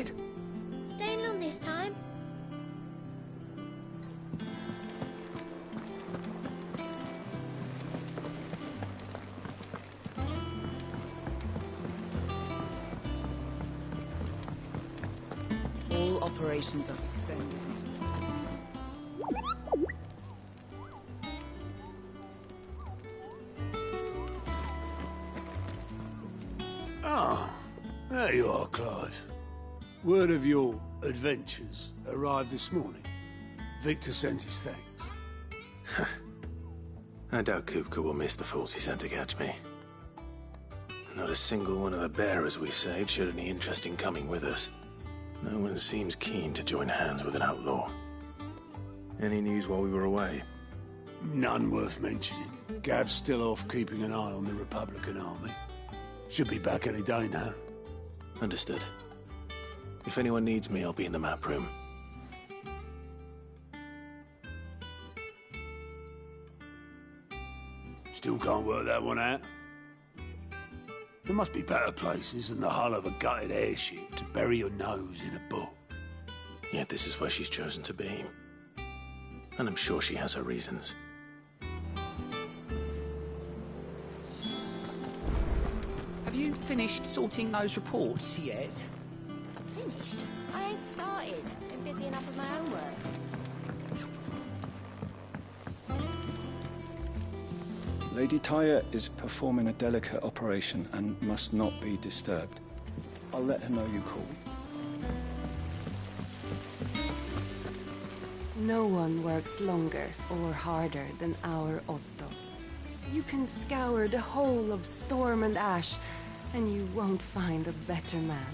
head. Staying on this time? All operations are suspended. Ah, there you are, Clive. Word of your adventures arrived this morning. Victor sent his thanks. I doubt Kupka will miss the fools he sent to catch me. Not a single one of the bearers we saved showed any interest in coming with us. No one seems keen to join hands with an outlaw. Any news while we were away? None worth mentioning. Gav's still off keeping an eye on the Republican army. Should be back any day now. Understood. If anyone needs me, I'll be in the map room. Still can't work that one out. There must be better places than the hull of a gutted airship to bury your nose in a book. Yet this is where she's chosen to be. And I'm sure she has her reasons. Have you finished sorting those reports yet? Finished? I ain't started. Been busy enough with my own work. Lady Tyre is performing a delicate operation and must not be disturbed. I'll let her know you called. No one works longer or harder than our Otto. You can scour the whole of Storm and Ash, and you won't find a better man.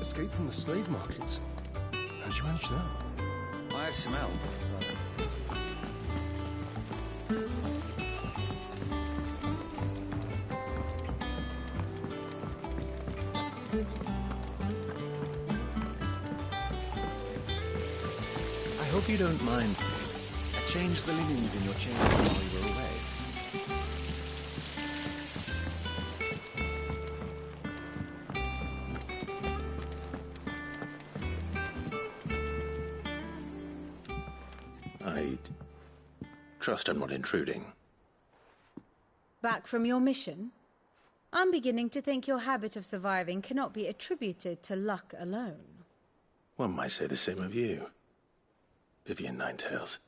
Escape from the slave markets? How'd you manage that? I had some help, I hope you don't mind, Sid. I changed the linens in your chamber while we were away. I trust I'm not intruding. Back from your mission? I'm beginning to think your habit of surviving cannot be attributed to luck alone. One might say the same of you, Vivian Ninetails.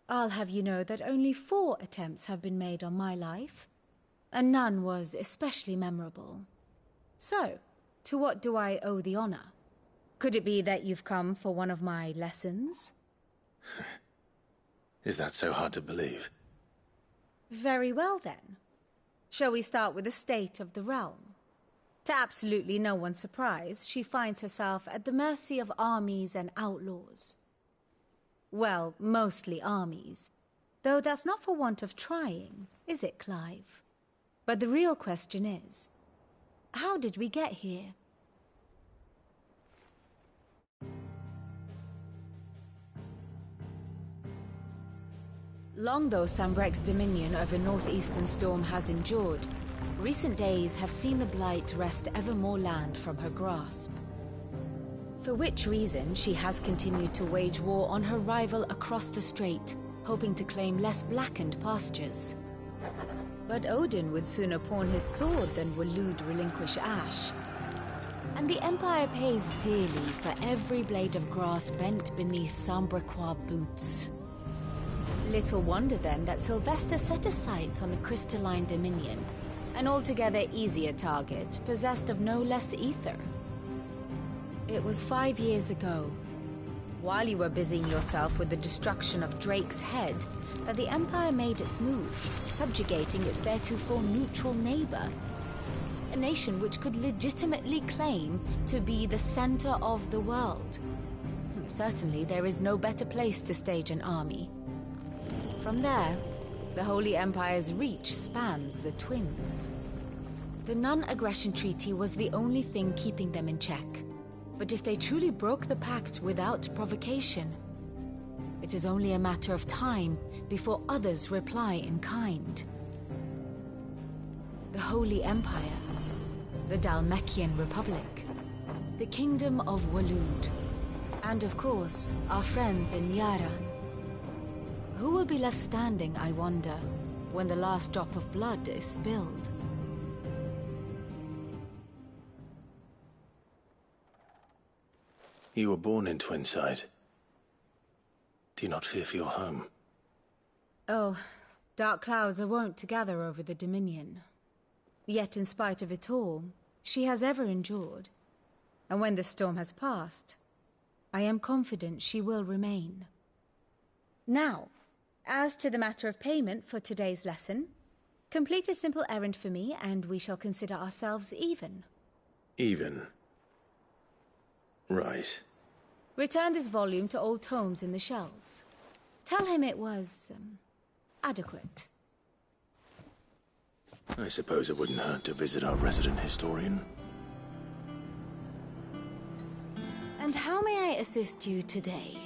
I'll have you know that only 4 attempts have been made on my life, and none was especially memorable. So, to what do I owe the honor? Could it be that you've come for one of my lessons? Is that so hard to believe? Very well, then. Shall we start with the state of the realm? To absolutely no one's surprise, she finds herself at the mercy of armies and outlaws. Well, mostly armies. Though that's not for want of trying, is it, Clive? But the real question is, how did we get here? Long though Sambrek's dominion over northeastern Storm has endured, recent days have seen the Blight wrest ever more land from her grasp. For which reason she has continued to wage war on her rival across the strait, hoping to claim less blackened pastures. But Odin would sooner pawn his sword than Waloed relinquish Ash. And the Empire pays dearly for every blade of grass bent beneath Sambrequois boots. Little wonder then that Sylvester set his sights on the crystalline dominion, an altogether easier target, possessed of no less ether. It was 5 years ago, while you were busying yourself with the destruction of Drake's head, that the Empire made its move, subjugating its theretofore neutral neighbor. A nation which could legitimately claim to be the center of the world. Certainly there is no better place to stage an army. From there, the Holy Empire's reach spans the Twins. The non-aggression treaty was the only thing keeping them in check. But if they truly broke the pact without provocation, it is only a matter of time before others reply in kind. the Holy Empire, the Dalmekian Republic, the Kingdom of Waloed, and of course, our friends in Yaran. Who will be left standing, I wonder, when the last drop of blood is spilled? You were born in Twinside. Do you not fear for your home? Oh, dark clouds are wont to gather over the Dominion. Yet in spite of it all, she has ever endured. And when the storm has passed, I am confident she will remain. Now, as to the matter of payment for today's lesson, complete a simple errand for me and we shall consider ourselves even. Even? Right. Return this volume to old tomes in the shelves. Tell him it was, adequate. I suppose it wouldn't hurt to visit our resident historian. And how may I assist you today?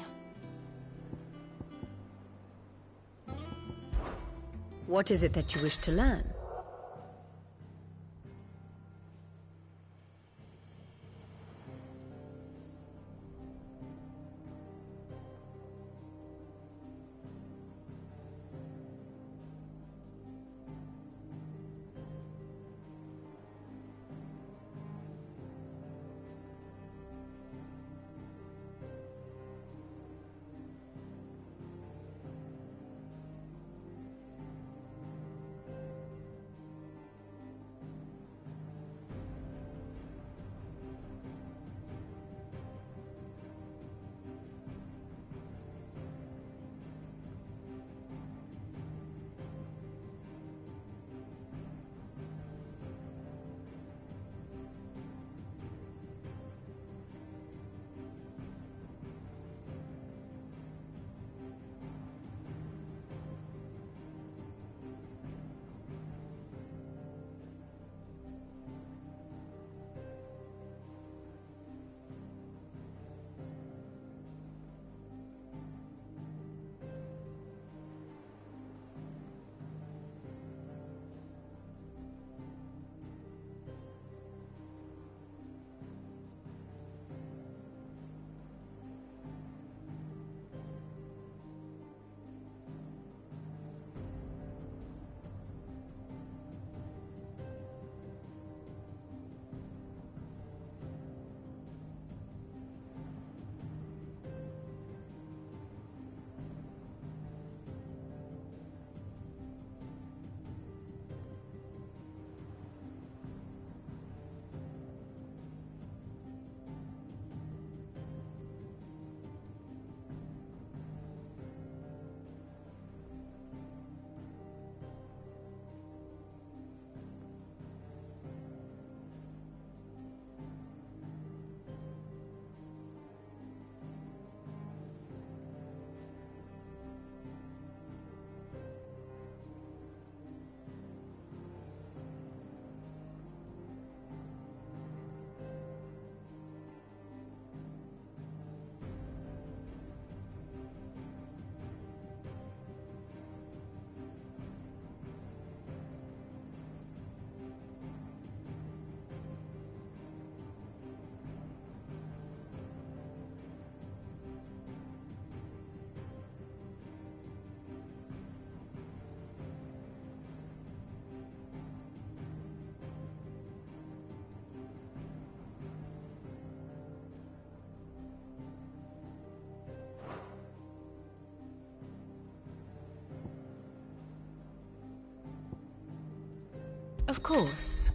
What is it that you wish to learn? Of course.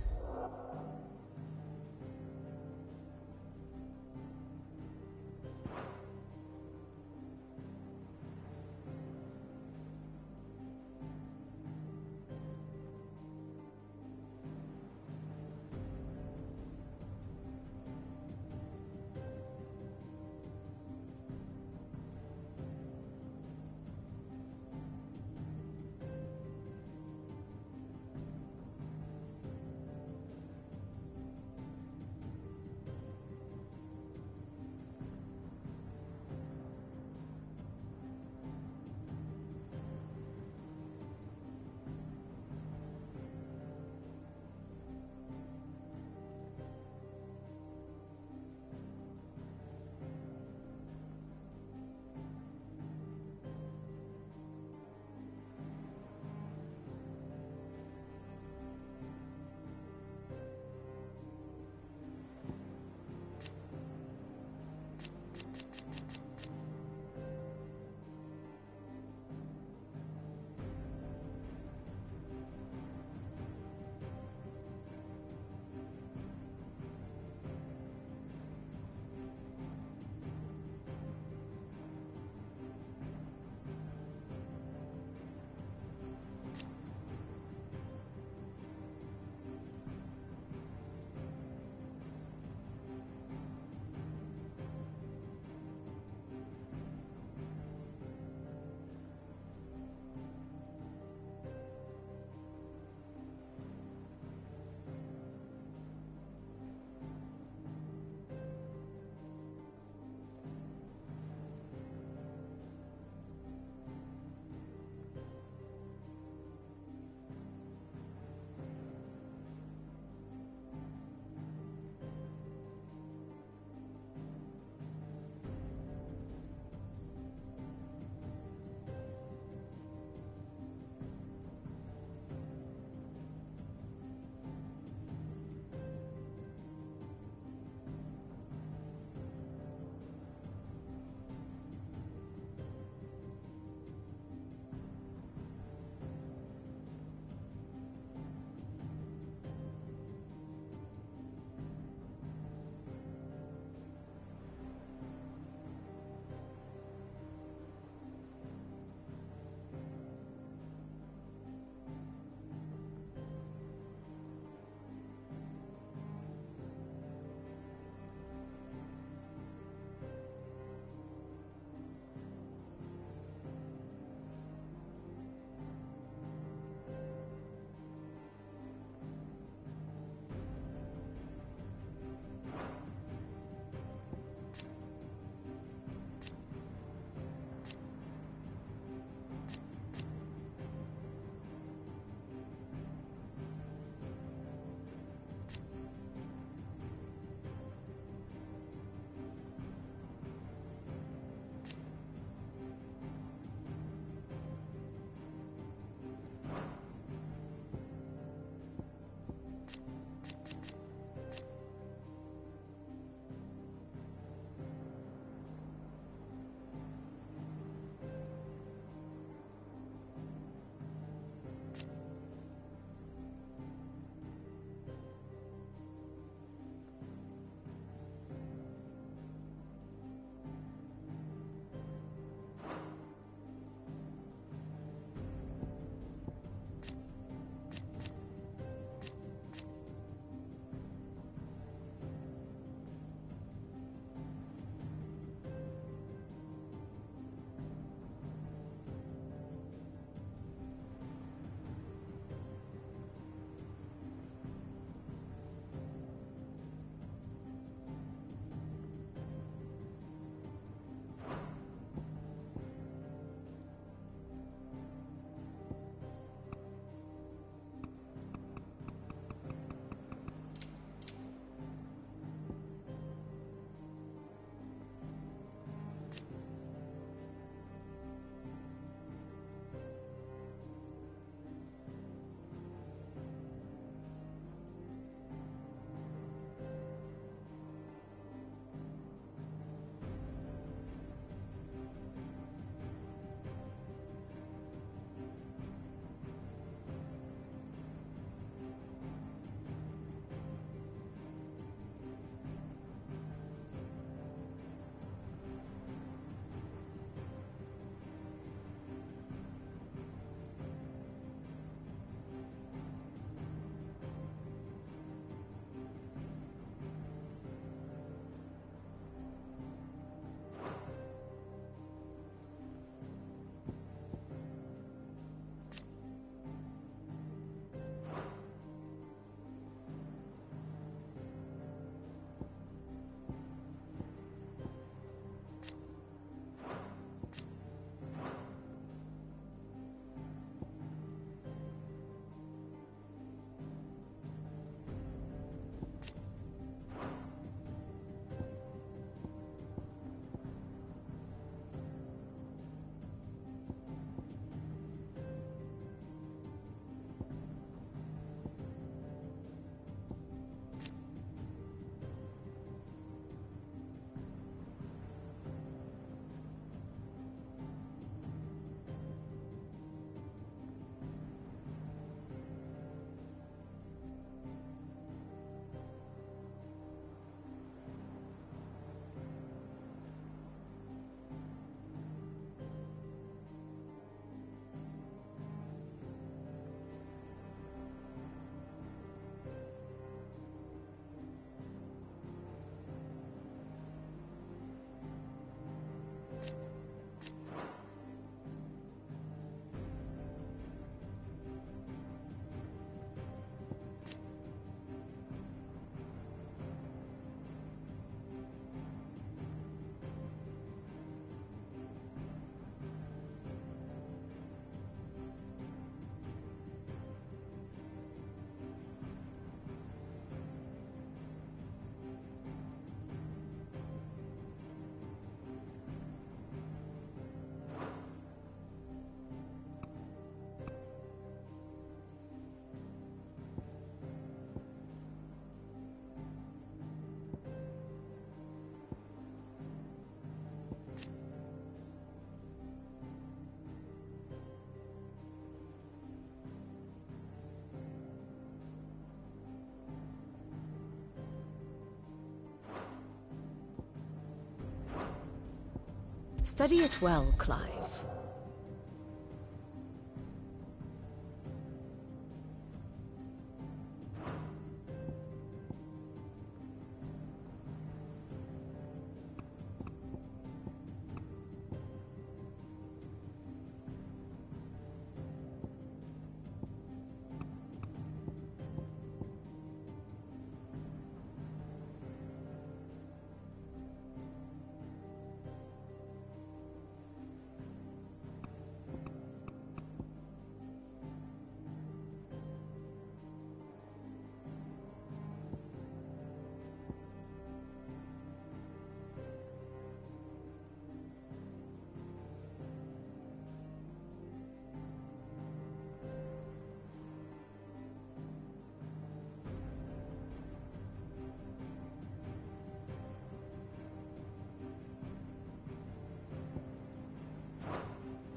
Study it well, Clive.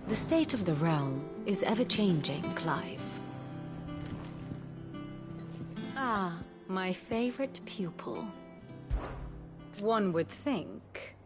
The state of the realm is ever-changing, Clive. Ah, my favorite pupil. One would think.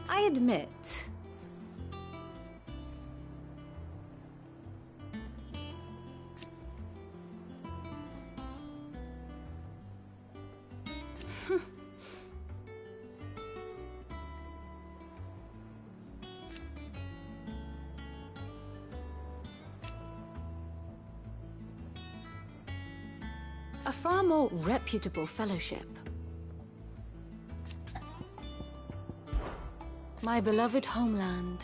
I admit. A far more reputable fellowship. My beloved homeland.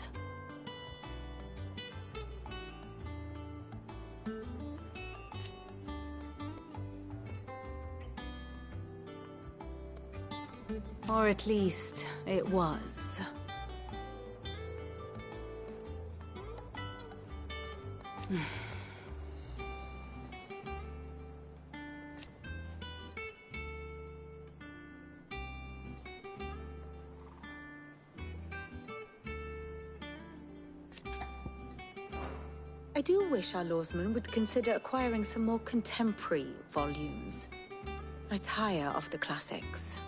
Or at least, it was. I do wish our lawsmen would consider acquiring some more contemporary volumes. I tire of the classics.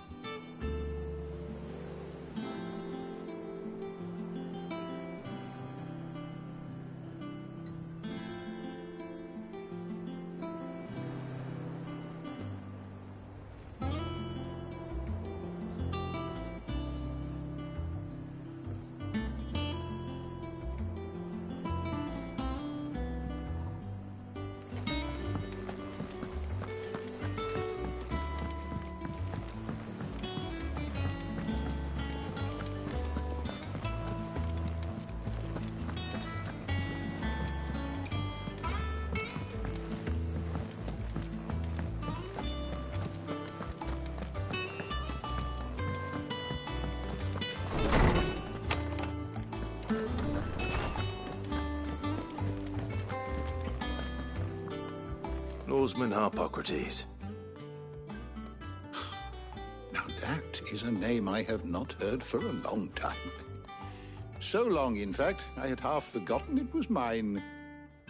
Lawsman Harpocrates. Now that is a name I have not heard for a long time. So long, in fact, I had half forgotten it was mine.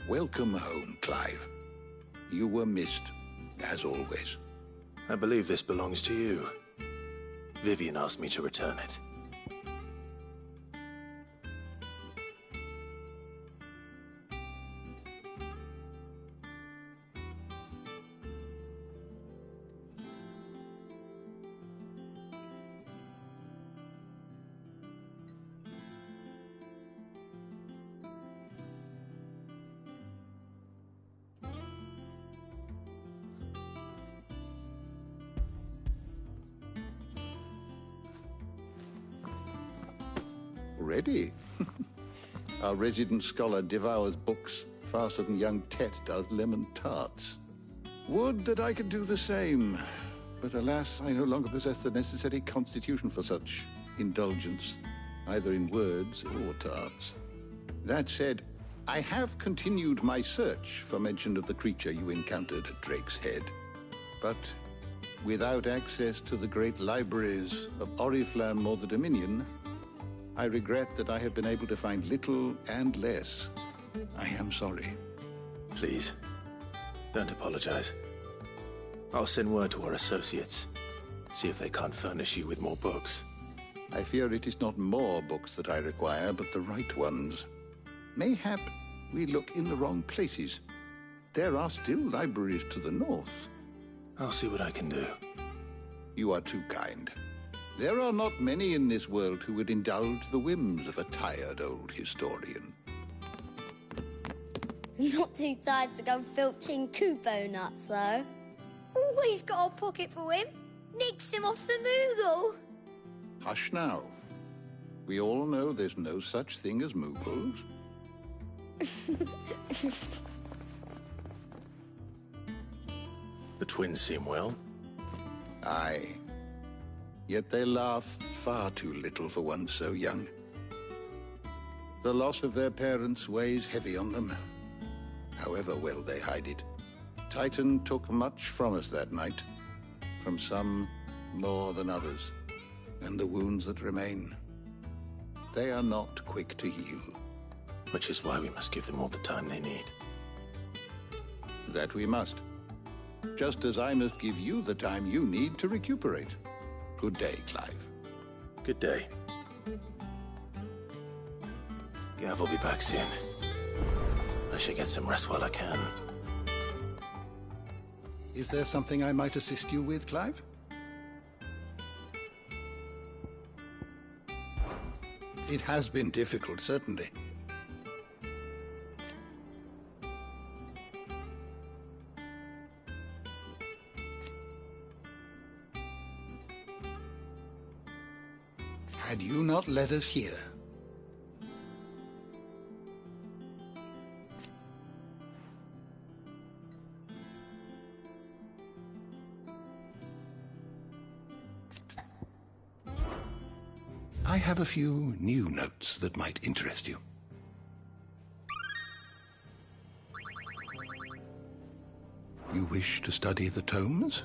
Welcome home, Clive. You were missed, as always. I believe this belongs to you. Vivian asked me to return it. Ready? Our resident scholar devours books faster than young Tet does lemon tarts. Would that I could do the same, but alas, I no longer possess the necessary constitution for such indulgence, either in words or tarts. That said, I have continued my search for mention of the creature you encountered at Drake's Head, but without access to the great libraries of Oriflamme or the Dominion, I regret that I have been able to find little and less. I am sorry. Please, don't apologize. I'll send word to our associates. See if they can't furnish you with more books. I fear it is not more books that I require, but the right ones. Mayhap we look in the wrong places. There are still libraries to the north. I'll see what I can do. You are too kind. There are not many in this world who would indulge the whims of a tired old historian. Not too tired to go filching Kupo nuts, though. Always got a pocket for him. Nicks him off the Moogle. Hush now. We all know there's no such thing as Moogles. The twins seem well. Aye. Yet they laugh far too little for one so young. The loss of their parents weighs heavy on them, however well they hide it. Titan took much from us that night, from some more than others, and the wounds that remain, they are not quick to heal. Which is why we must give them all the time they need. That we must. Just as I must give you the time you need to recuperate. Good day, Clive. Good day. Gav will be back soon. I should get some rest while I can. Is there something I might assist you with, Clive? It has been difficult, certainly. Had you not let us hear? I have a few new notes that might interest you. You wish to study the tomes?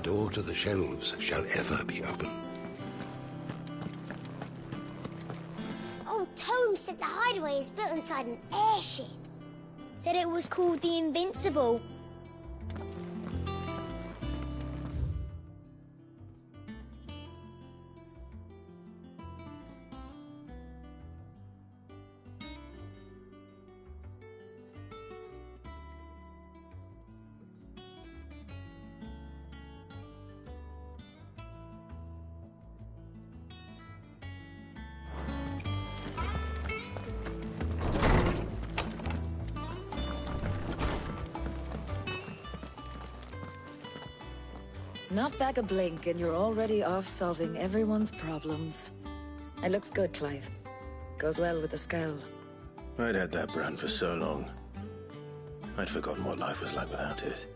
door to the shelves shall ever be open. Old Tome said the hideaway is built inside an airship. Said it was called the Invincible. Not back a blink and you're already off solving everyone's problems. It looks good, Clive. Goes well with the scowl. I'd had that brand for so long. I'd forgotten what life was like without it.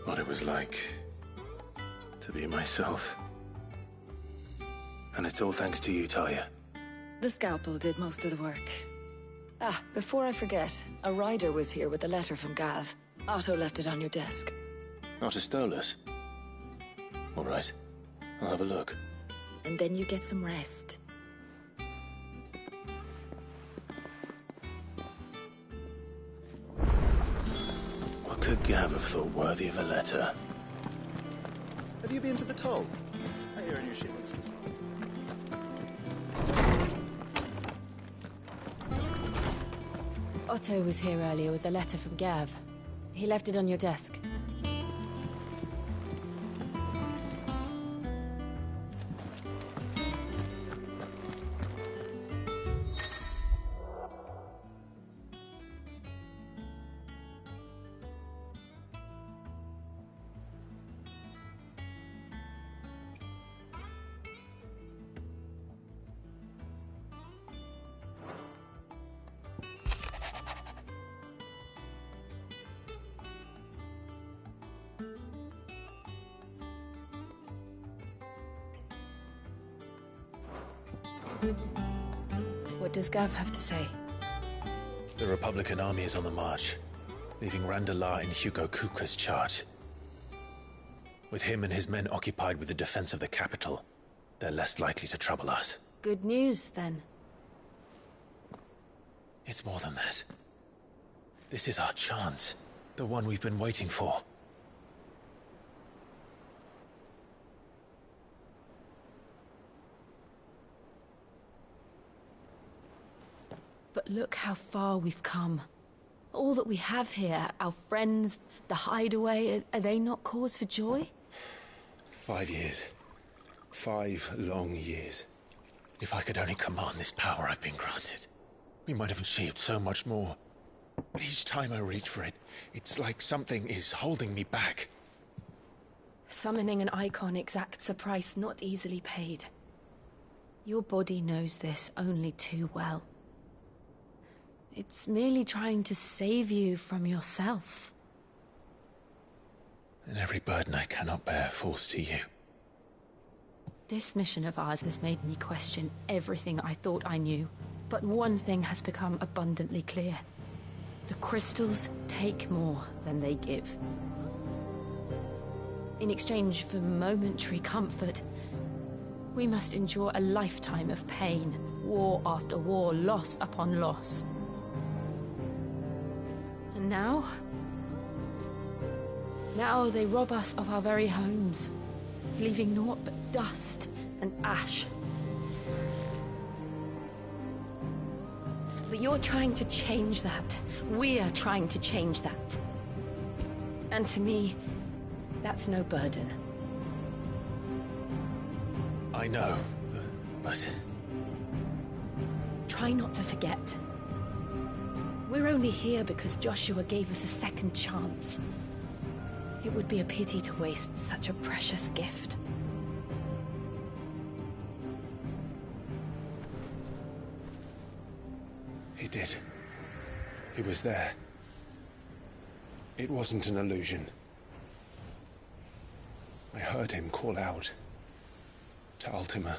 What it was like to be myself. And it's all thanks to you, Talia. The scalpel did most of the work. Ah, before I forget, a rider was here with a letter from Gav. Otto left it on your desk. Otto stole us. All right, I'll have a look. And then you get some rest. What could Gav have thought worthy of a letter? Have you been to the toll? I hear a new ship looks Otto was here earlier with a letter from Gav. He left it on your desk. What does Gav have to say? The Republican army is on the march, leaving Randalar in Hugo Kupka's charge. With him and his men occupied with the defense of the capital, they're less likely to trouble us. Good news, then. It's more than that. This is our chance. The one we've been waiting for. But look how far we've come. All that we have here, our friends, the hideaway, are they not cause for joy? 5 years. 5 long years. If I could only command this power I've been granted, we might have achieved so much more. But each time I reach for it, it's like something is holding me back. Summoning an icon exacts a price not easily paid. Your body knows this only too well. It's merely trying to save you from yourself. And every burden I cannot bear falls to you. This mission of ours has made me question everything I thought I knew. But one thing has become abundantly clear. The crystals take more than they give. In exchange for momentary comfort, we must endure a lifetime of pain, war after war, loss upon loss. And now they rob us of our very homes, leaving naught but dust and ash. But you're trying to change that. We're trying to change that. And to me, that's no burden. I know, but... Try not to forget. We're only here because Joshua gave us a second chance. It would be a pity to waste such a precious gift. He did. He was there. It wasn't an illusion. I heard him call out to Ultima.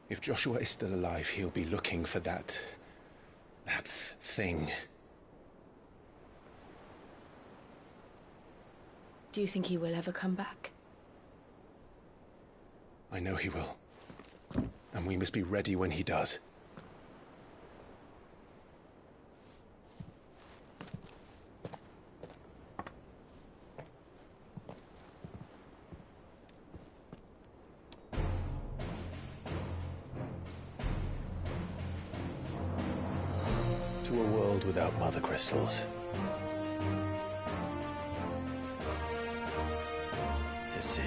If Joshua is still alive, he'll be looking for that thing. Do you think he will ever come back? I know he will. And we must be ready when he does. To a world without mother crystals. To Sid.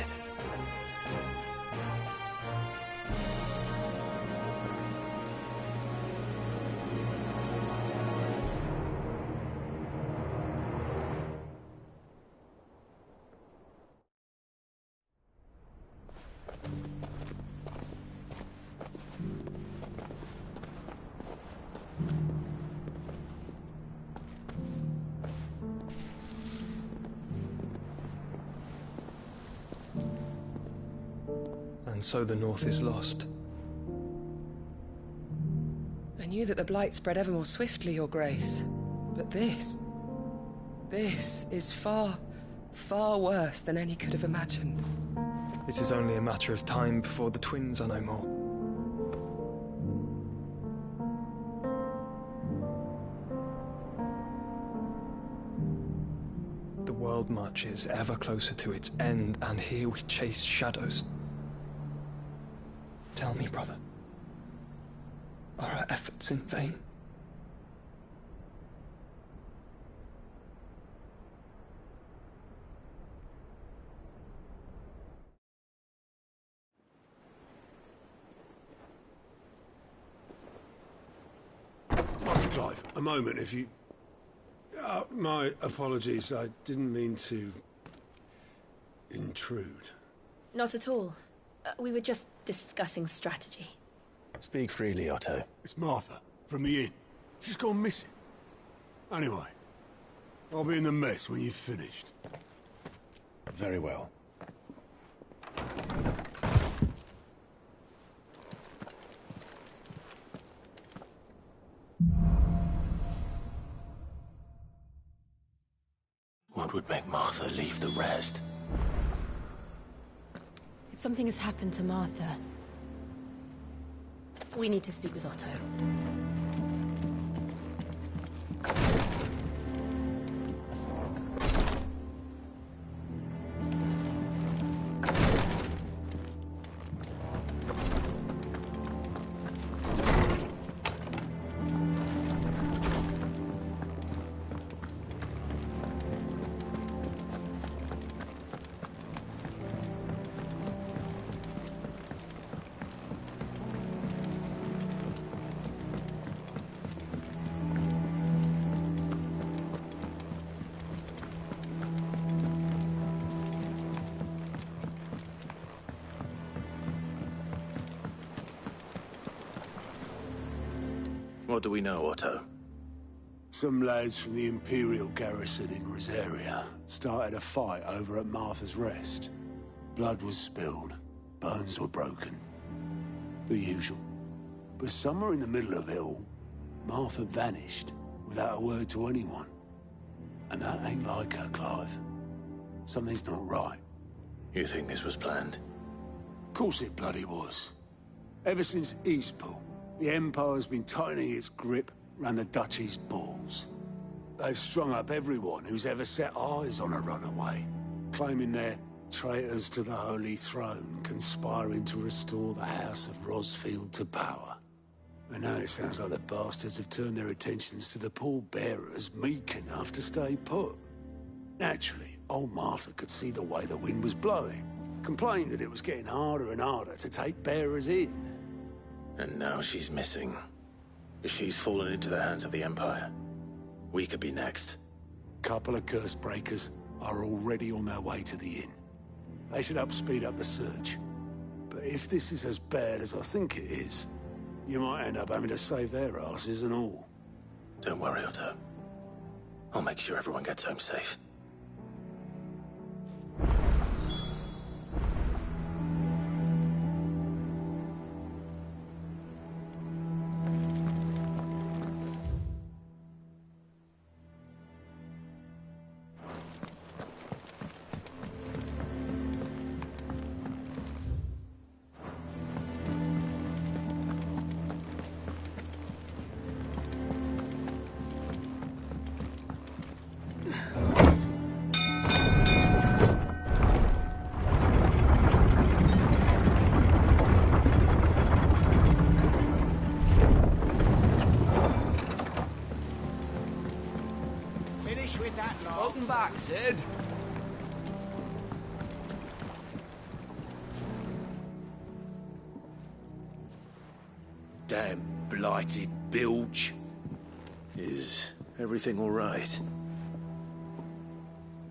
And so the North is lost. I knew that the Blight spread ever more swiftly, Your Grace. But this is far, far worse than any could have imagined. It is only a matter of time before the twins are no more. The world marches ever closer to its end, and here we chase shadows. Tell me, brother, are our efforts in vain? Master Clive, a moment, if you... my apologies, I didn't mean to... intrude. Not at all. We were just discussing strategy. Speak freely, Otto. It's Martha, from the inn. She's gone missing. Anyway, I'll be in the mess when you've finished. Very well. What would make Martha leave the rest? If something has happened to Martha, we need to speak with Otto. What do we know, Otto? Some lads from the Imperial garrison in Rosaria started a fight over at Martha's Rest. Blood was spilled, bones were broken. The usual. But somewhere in the middle of it all, Martha vanished without a word to anyone. And that ain't like her, Clive. Something's not right. You think this was planned? Of course it bloody was. Ever since Eastpool, the Empire's been tightening its grip round the Duchy's balls. They've strung up everyone who's ever set eyes on a runaway, claiming they're traitors to the Holy Throne, conspiring to restore the House of Rosfield to power. And now it sounds like the bastards have turned their attentions to the pallbearers meek enough to stay put. Naturally, old Martha could see the way the wind was blowing, complained that it was getting harder and harder to take bearers in. And now she's missing. If she's fallen into the hands of the Empire, we could be next. Couple of curse breakers are already on their way to the inn. They should speed up the search. But if this is as bad as I think it is, you might end up having to save their asses and all. Don't worry, Otto. I'll make sure everyone gets home safe. Damn blighted bilge. Is everything all right?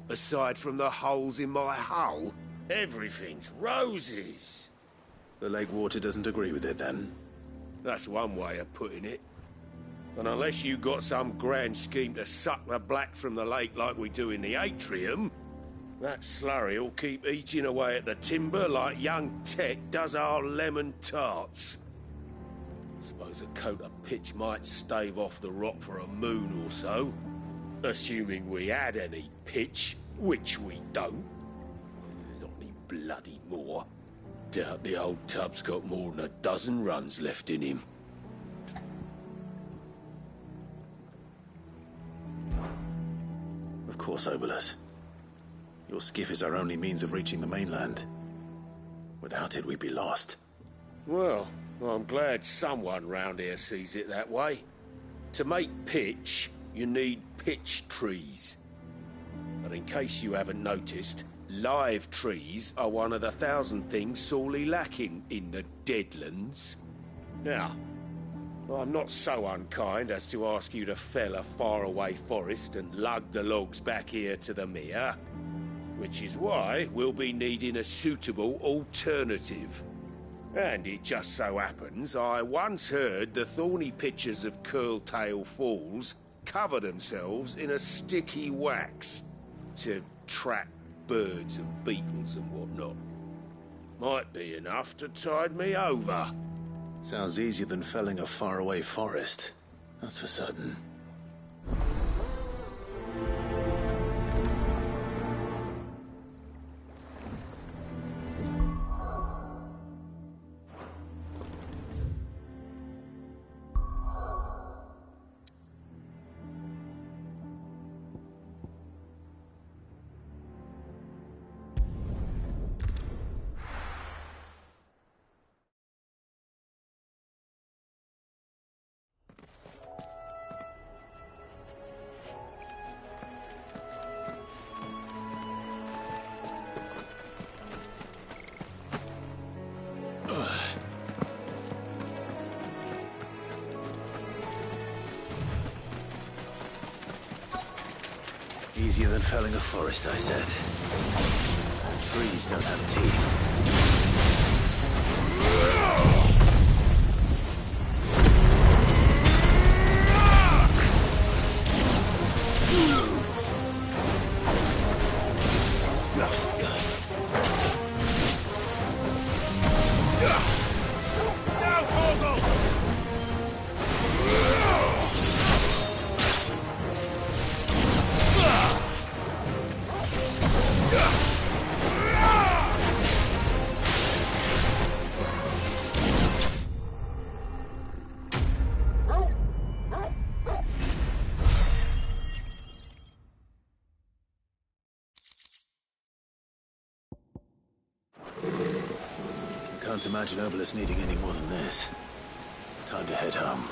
Aside from the holes in my hull, everything's roses. The lake water doesn't agree with it, then? That's one way of putting it. And unless you got some grand scheme to suck the black from the lake like we do in the atrium, that slurry'll keep eating away at the timber like young Tet does our lemon tarts. Suppose a coat of pitch might stave off the rot for a moon or so. Assuming we had any pitch, which we don't. Not any bloody more. Doubt the old tub's got more than a dozen runs left in him. Of course, Obolus. Your skiff is our only means of reaching the mainland. Without it, we'd be lost. Well, I'm glad someone round here sees it that way. To make pitch, you need pitch trees. But in case you haven't noticed, live trees are one of the 1,000 things sorely lacking in the Deadlands. Now, I'm not so unkind as to ask you to fell a faraway forest and lug the logs back here to the mere, which is why we'll be needing a suitable alternative. And it just so happens I once heard the thorny pitchers of Curltail Falls cover themselves in a sticky wax to trap birds and beetles and whatnot. Might be enough to tide me over. Sounds easier than felling a faraway forest. That's for certain. Easier than felling a forest, I said. Trees don't have teeth. Can't imagine Obolus needing any more than this. Time to head home.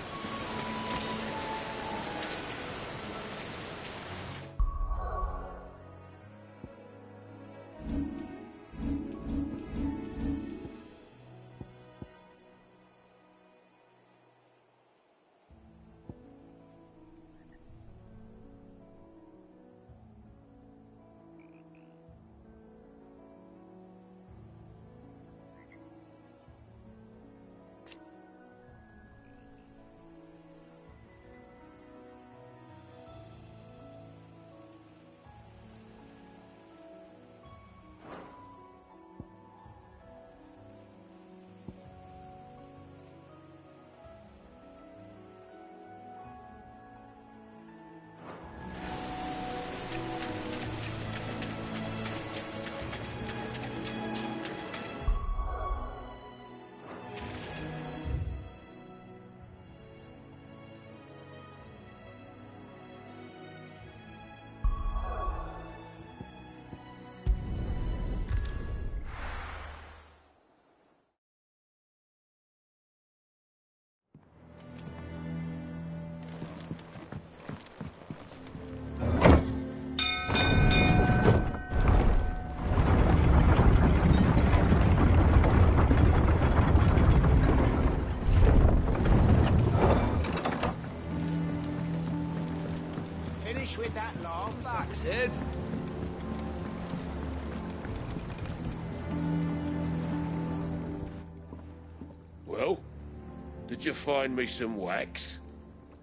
Did you find me some wax?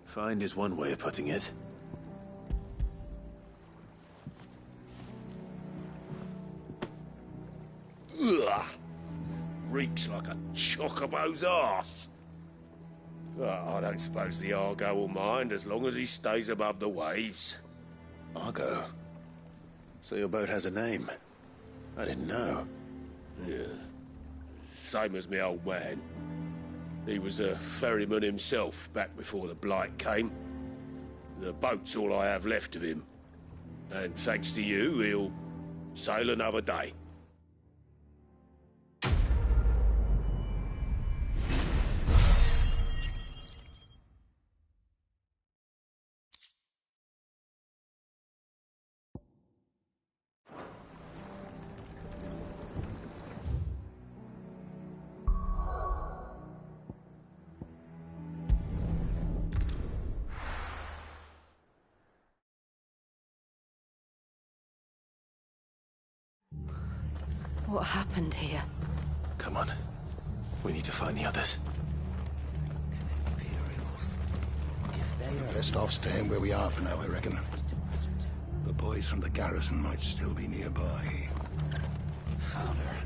Find is one way of putting it. Ugh! Reeks like a chocobo's arse. I don't suppose the Argo will mind as long as he stays above the waves. Argo? So your boat has a name? I didn't know. Yeah. Same as me old man. He was a ferryman himself back before the Blight came. The boat's all I have left of him. And thanks to you, he'll sail another day. What happened here? Come on. We need to find the others. We're best off staying where we are for now, I reckon. The boys from the garrison might still be nearby. Found her.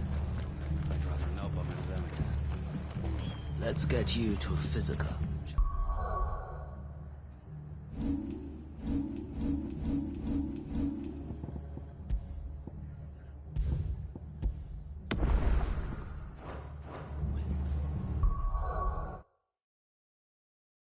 I'd rather know about them again. Let's get you to a physical.